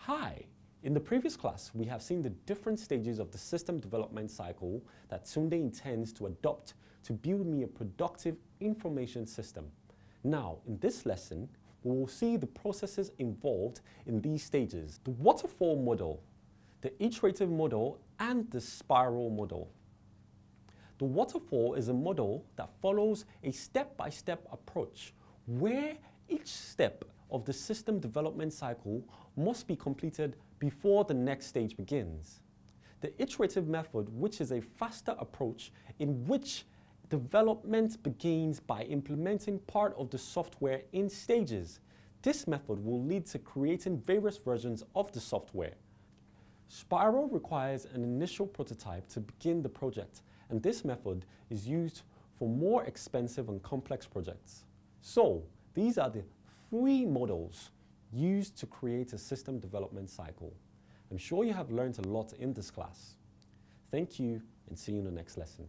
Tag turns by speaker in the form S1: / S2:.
S1: Hi! In the previous class, we have seen the different stages of the system development cycle that Tunde intends to adopt to build me a productive information system. Now, in this lesson, we will see the processes involved in these stages: the waterfall model, the iterative model, and the spiral model. The waterfall is a model that follows a step-by-step approach where each step of the system development cycle must be completed before the next stage begins. The iterative method, which is a faster approach in which development begins by implementing part of the software in stages. This method will lead to creating various versions of the software. Spiral requires an initial prototype to begin the project, and this method is used for more expensive and complex projects. So, these are the three models used to create a system development cycle. I'm sure you have learned a lot in this class. Thank you, and see you in the next lesson.